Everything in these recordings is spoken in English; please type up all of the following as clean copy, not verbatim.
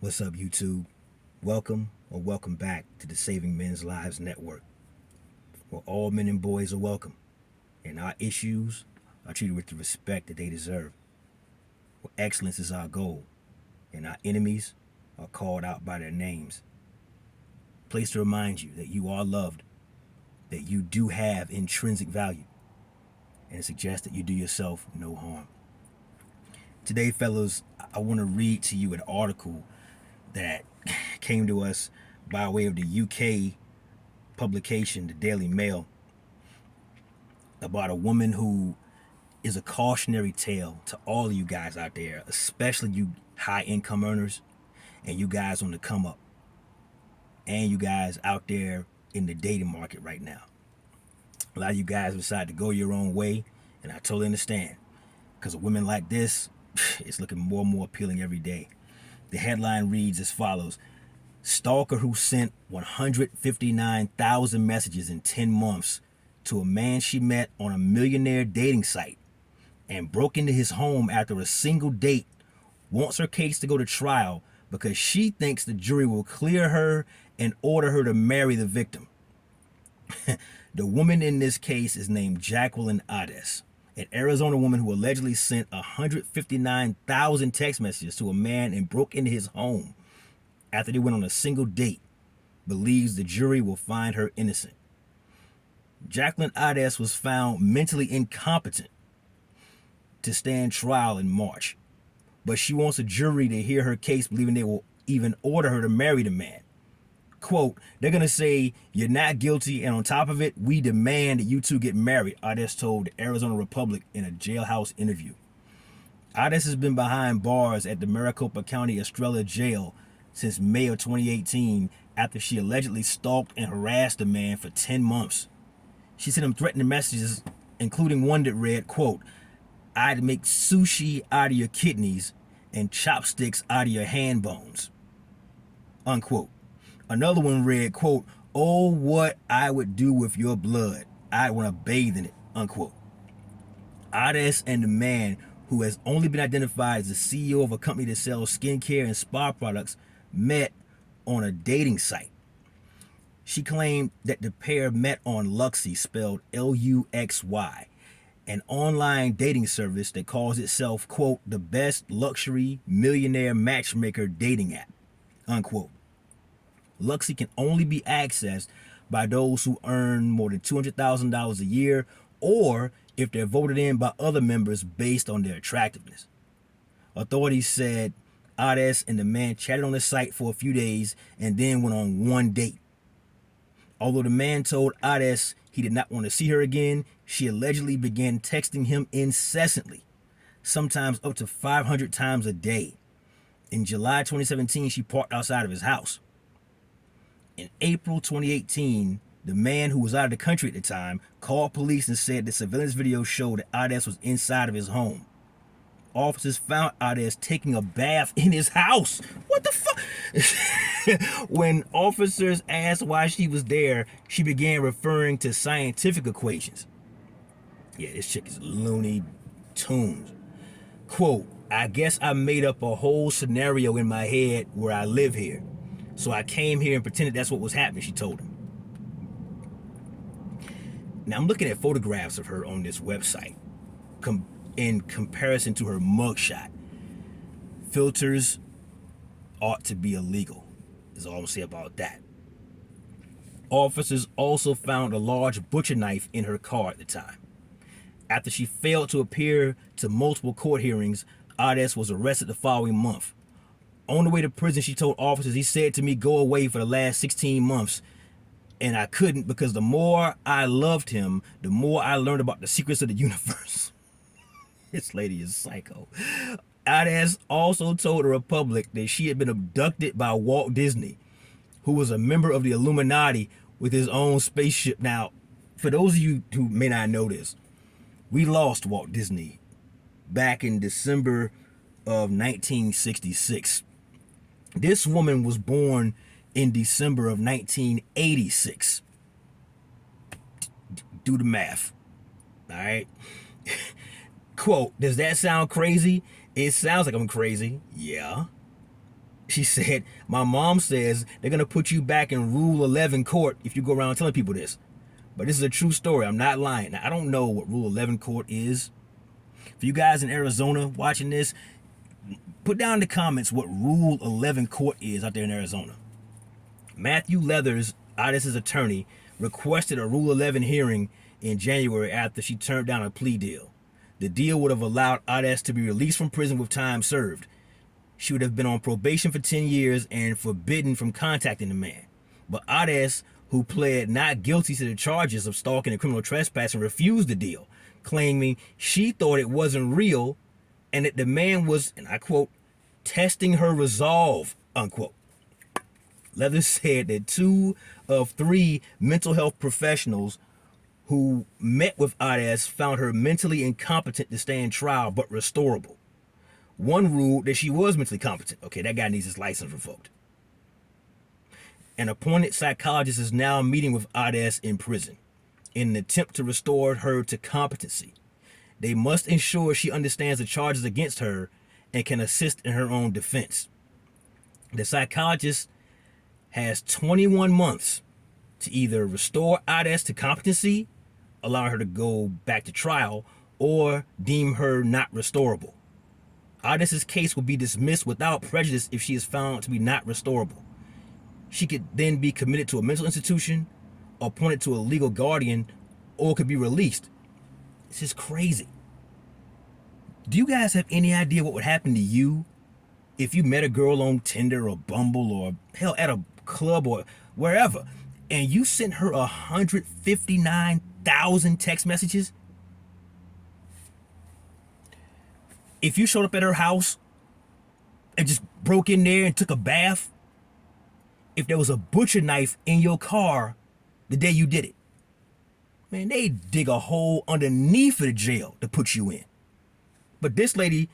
What's up, YouTube? Welcome back to the Saving Men's Lives Network, where all men and boys are welcome, and our issues are treated with the respect that they deserve, where excellence is our goal, and our enemies are called out by their names. Place to remind you that you are loved, that you do have intrinsic value, and it suggests that you do yourself no harm. Today, fellows, I want to read to you an article that came to us by way of the UK publication, the Daily Mail, about a woman who is a cautionary tale to all of you guys out there, especially you high income earners and you guys on the come up and you guys out there in the dating market right now. A lot of you guys decide to go your own way, and I totally understand, because of women like this, it's looking more and more appealing every day. The headline reads as follows: Stalker who sent 159,000 messages in 10 months to a man she met on a millionaire dating site and broke into his home after a single date wants her case to go to trial because she thinks the jury will clear her and order her to marry the victim. The woman in this case is named Jacqueline Ades, an Arizona woman who allegedly sent 159,000 text messages to a man and broke into his home after they went on a single date, believes the jury will find her innocent. Jacqueline Ades was found mentally incompetent to stand trial in March, but she wants a jury to hear her case, believing they will even order her to marry the man. Quote, they're going to say, you're not guilty, and on top of it, we demand that you two get married, Ades told the Arizona Republic in a jailhouse interview. Ades has been behind bars at the Maricopa County Estrella Jail since May of 2018 after she allegedly stalked and harassed the man for 10 months. She sent him threatening messages, including one that read, quote, I'd make sushi out of your kidneys and chopsticks out of your hand bones, unquote. Another one read, quote, oh, what I would do with your blood. I want to bathe in it, unquote. Ades and the man, who has only been identified as the CEO of a company that sells skincare and spa products, met on a dating site. She claimed that the pair met on Luxy, spelled Luxy, an online dating service that calls itself, quote, the best luxury millionaire matchmaker dating app, unquote. Luxy can only be accessed by those who earn more than $200,000 a year, or if they're voted in by other members based on their attractiveness. Authorities said Ades and the man chatted on the site for a few days and then went on one date. Although the man told Ades he did not want to see her again, she allegedly began texting him incessantly, sometimes up to 500 times a day. In July 2017, she parked outside of his house. In April 2018, the man, who was out of the country at the time, called police and said the surveillance video showed that Ades was inside of his home. Officers found Ades taking a bath in his house. What the fuck? When officers asked why she was there, she began referring to scientific equations. Yeah, this chick is Looney Tunes. Quote, I guess I made up a whole scenario in my head where I live here. So I came here and pretended that's what was happening, she told him. Now I'm looking at photographs of her on this website in comparison to her mugshot. Filters ought to be illegal, is all I'm gonna say about that. Officers also found a large butcher knife in her car at the time. After she failed to appear to multiple court hearings, Ades was arrested the following month. On the way to prison, she told officers, he said to me, go away for the last 16 months. And I couldn't, because the more I loved him, the more I learned about the secrets of the universe. This lady is psycho. Ades also told the Republic that she had been abducted by Walt Disney, who was a member of the Illuminati with his own spaceship. Now, for those of you who may not know this, we lost Walt Disney back in December of 1966. This woman was born in December of 1986. Do the math. All right. Quote, does that sound crazy? It sounds like I'm crazy. Yeah. She said, my mom says they're going to put you back in Rule 11 court if you go around telling people this. But this is a true story. I'm not lying. Now, I don't know what Rule 11 court is. For you guys in Arizona watching this, put down in the comments what Rule 11 court is out there in Arizona. Matthew Leathers, Otis's attorney, requested a Rule 11 hearing in January after she turned down a plea deal. The deal would have allowed Otis to be released from prison with time served. She would have been on probation for 10 years and forbidden from contacting the man. But Otis, who pled not guilty to the charges of stalking and criminal trespassing, refused the deal, claiming she thought it wasn't real and that the man was, and I quote, testing her resolve, unquote. Leathers said that 2 of 3 mental health professionals who met with Otis found her mentally incompetent to stand trial but restorable. One ruled that she was mentally competent. Okay, that guy needs his license revoked. An appointed psychologist is now meeting with Otis in prison in an attempt to restore her to competency. They must ensure she understands the charges against her and can assist in her own defense. The psychologist has 21 months to either restore Otis to competency, allowing her to go back to trial, or deem her not restorable. Otis's case will be dismissed without prejudice if she is found to be not restorable. She could then be committed to a mental institution, appointed to a legal guardian, or could be released. This is crazy. Do you guys have any idea what would happen to you if you met a girl on Tinder or Bumble or hell at a club or wherever, and you sent her 159,000 text messages? If you showed up at her house and just broke in there and took a bath, if there was a butcher knife in your car the day you did it, man, they dig a hole underneath the jail to put you in. But this lady,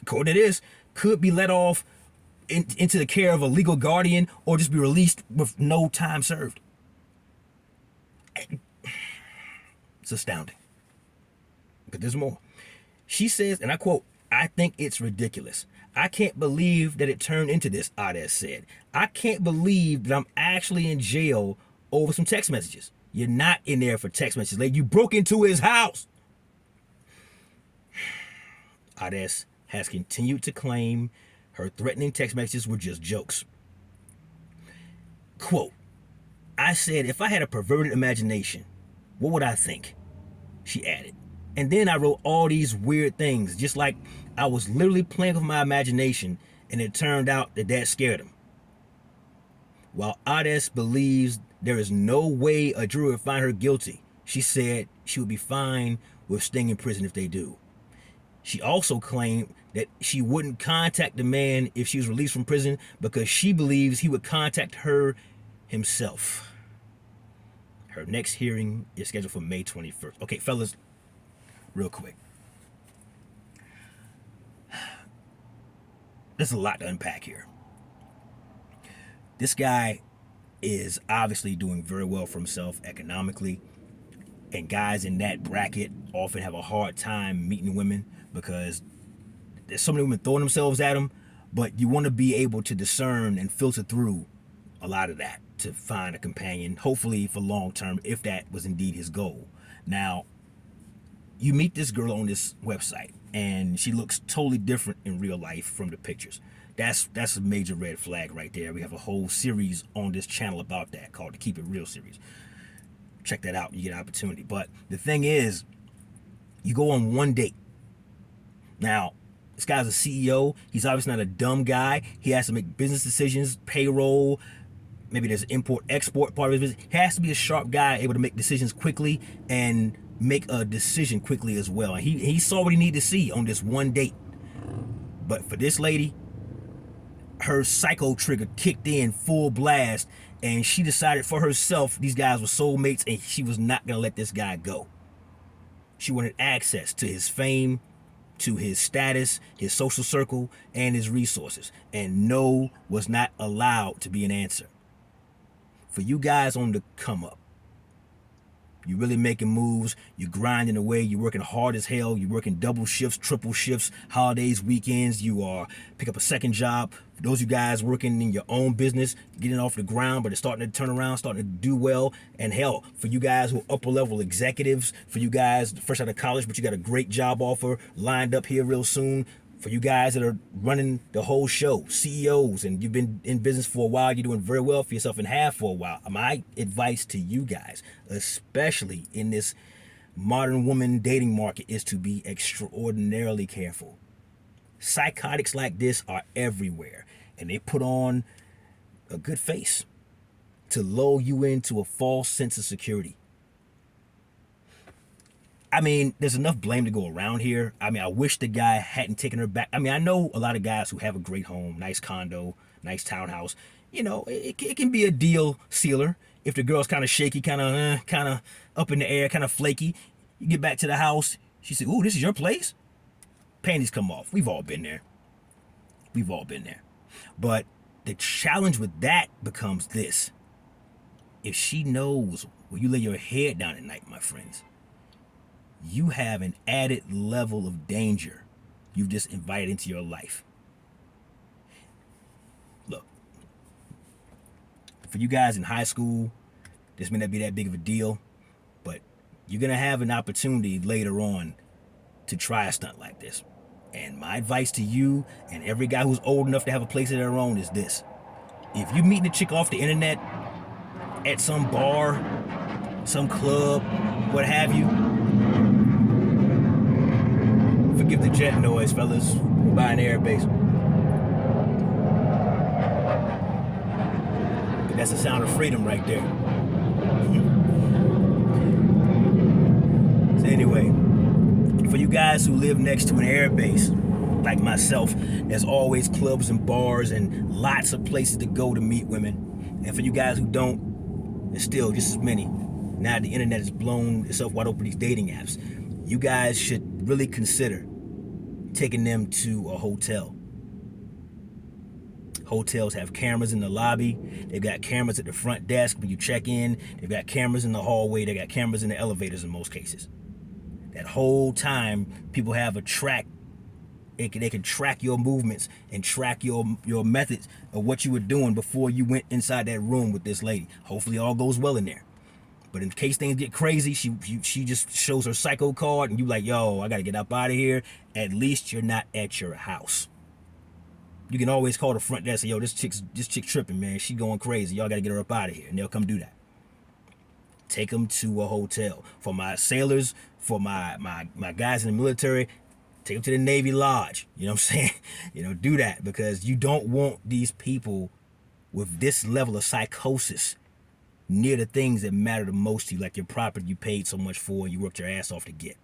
according to this, could be let off into the care of a legal guardian or just be released with no time served. It's astounding. But there's more. She says, and I quote, "I think it's ridiculous. I can't believe that it turned into this," Otis said. "I can't believe that I'm actually in jail over some text messages." You're not in there for text messages, lady. You broke into his house. Otis has continued to claim her threatening text messages were just jokes. Quote, "I said, if I had a perverted imagination, what would I think?" She added. "And then I wrote all these weird things, just like I was literally playing with my imagination, and it turned out that that scared him." While Otis believes there is no way a jury would find her guilty, she said she would be fine with staying in prison if they do. She also claimed that she wouldn't contact the man if she was released from prison because she believes he would contact her himself. Her next hearing is scheduled for May 21st. Okay, fellas, real quick. There's a lot to unpack here. This guy is obviously doing very well for himself economically, and guys in that bracket often have a hard time meeting women because there's so many women throwing themselves at them, but you want to be able to discern and filter through a lot of that to find a companion, hopefully for long term, if that was indeed his goal. Now, you meet this girl on this website, and she looks totally different in real life from the pictures. That's a major red flag right there. We have a whole series on this channel about that called the Keep It Real series. Check that out when you get an opportunity. But the thing is, you go on one date. Now, this guy's a CEO. He's obviously not a dumb guy. He has to make business decisions, payroll. Maybe there's an import-export part of his business. He has to be a sharp guy, able to make decisions quickly and make a decision quickly as well. And he saw what he needed to see on this one date. But for this lady, her psycho trigger kicked in full blast, and she decided for herself these guys were soulmates, and she was not going to let this guy go. She wanted access to his fame, to his status, his social circle, and his resources. And no was not allowed to be an answer. For you guys on the come up, You're really making moves. You're grinding away. You're working hard as hell. You're working double shifts, triple shifts, holidays, weekends. You are pick up a second job. For those of you guys working in your own business, getting off the ground, but it's starting to turn around, starting to do well. And hell, for you guys who are upper level executives, for you guys fresh out of college, but you got a great job offer lined up here real soon. For you guys that are running the whole show, CEOs, and you've been in business for a while, you're doing very well for yourself and have for a while. My advice to you guys, especially in this modern woman dating market, is to be extraordinarily careful. Psychotics like this are everywhere, and they put on a good face to lull you into a false sense of security. I mean, there's enough blame to go around here. I mean, I wish the guy hadn't taken her back. I mean, I know a lot of guys who have a great home, nice condo, nice townhouse. You know, it can be a deal sealer if the girl's kind of shaky, kind of up in the air, kind of flaky. You get back to the house, she said, "Ooh, this is your place?" Panties come off. We've all been there. We've all been there. But the challenge with that becomes this. If she knows where you lay your head down at night, my friends, you have an added level of danger you've just invited into your life. Look, for you guys in high school, this may not be that big of a deal, but you're going to have an opportunity later on to try a stunt like this. And my advice to you and every guy who's old enough to have a place of their own is this. If you meeting a chick off the internet at some bar, some club, what have you, forgive the jet noise, fellas. We're buying air base. But that's the sound of freedom right there. So anyway, for you guys who live next to an air base, like myself, there's always clubs and bars and lots of places to go to meet women. And for you guys who don't, there's still just as many. Now the internet has blown itself wide open, these dating apps. You guys should really consider taking them to a hotel. Hotels have cameras in the lobby. They've got cameras at the front desk when you check in. They've got cameras in the hallway. They got cameras in the elevators in most cases. That whole time, people have a track. They can track your movements and track your methods of what you were doing before you went inside that room with this lady. Hopefully all goes well in there. But in case things get crazy, she just shows her psycho card and you like, yo, I gotta get up out of here. At least you're not at your house. You can always call the front desk and say, yo, this chick's tripping, man. She going crazy. Y'all gotta get her up out of here. And they'll come do that. Take them to a hotel. For my sailors, for my guys in the military, take them to the Navy Lodge. You know what I'm saying? You know, do that because you don't want these people with this level of psychosis near the things that matter the most to you, like your property you paid so much for and you worked your ass off to get.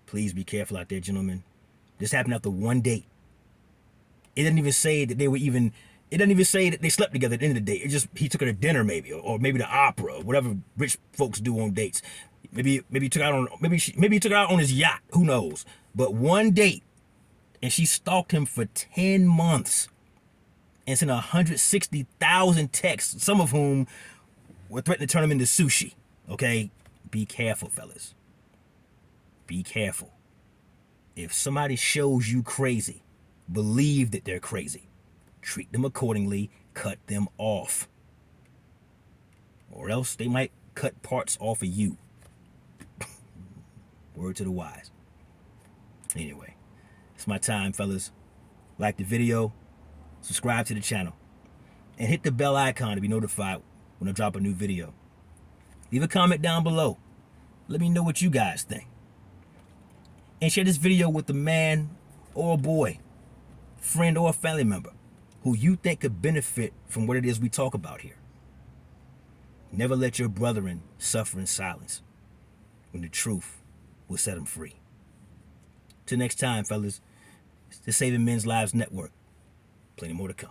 Please be careful out there, gentlemen. This happened after one date. It doesn't even say that it doesn't even say that they slept together at the end of the date. It just, he took her to dinner maybe, or maybe the opera, or whatever rich folks do on dates. Maybe he took her out on his yacht, who knows. But one date, and she stalked him for 10 months. And sent 160,000 texts, some of whom were threatening to turn him into sushi. Okay? Be careful, fellas. Be careful. If somebody shows you crazy, believe that they're crazy. Treat them accordingly. Cut them off. Or else they might cut parts off of you. Word to the wise. Anyway, it's my time, fellas. Like the video. Subscribe to the channel and hit the bell icon to be notified when I drop a new video. Leave a comment down below. Let me know what you guys think. And share this video with a man or a boy, friend or a family member who you think could benefit from what it is we talk about here. Never let your brethren suffer in silence when the truth will set them free. Till next time, fellas, it's the Saving Men's Lives Network. Plenty more to come.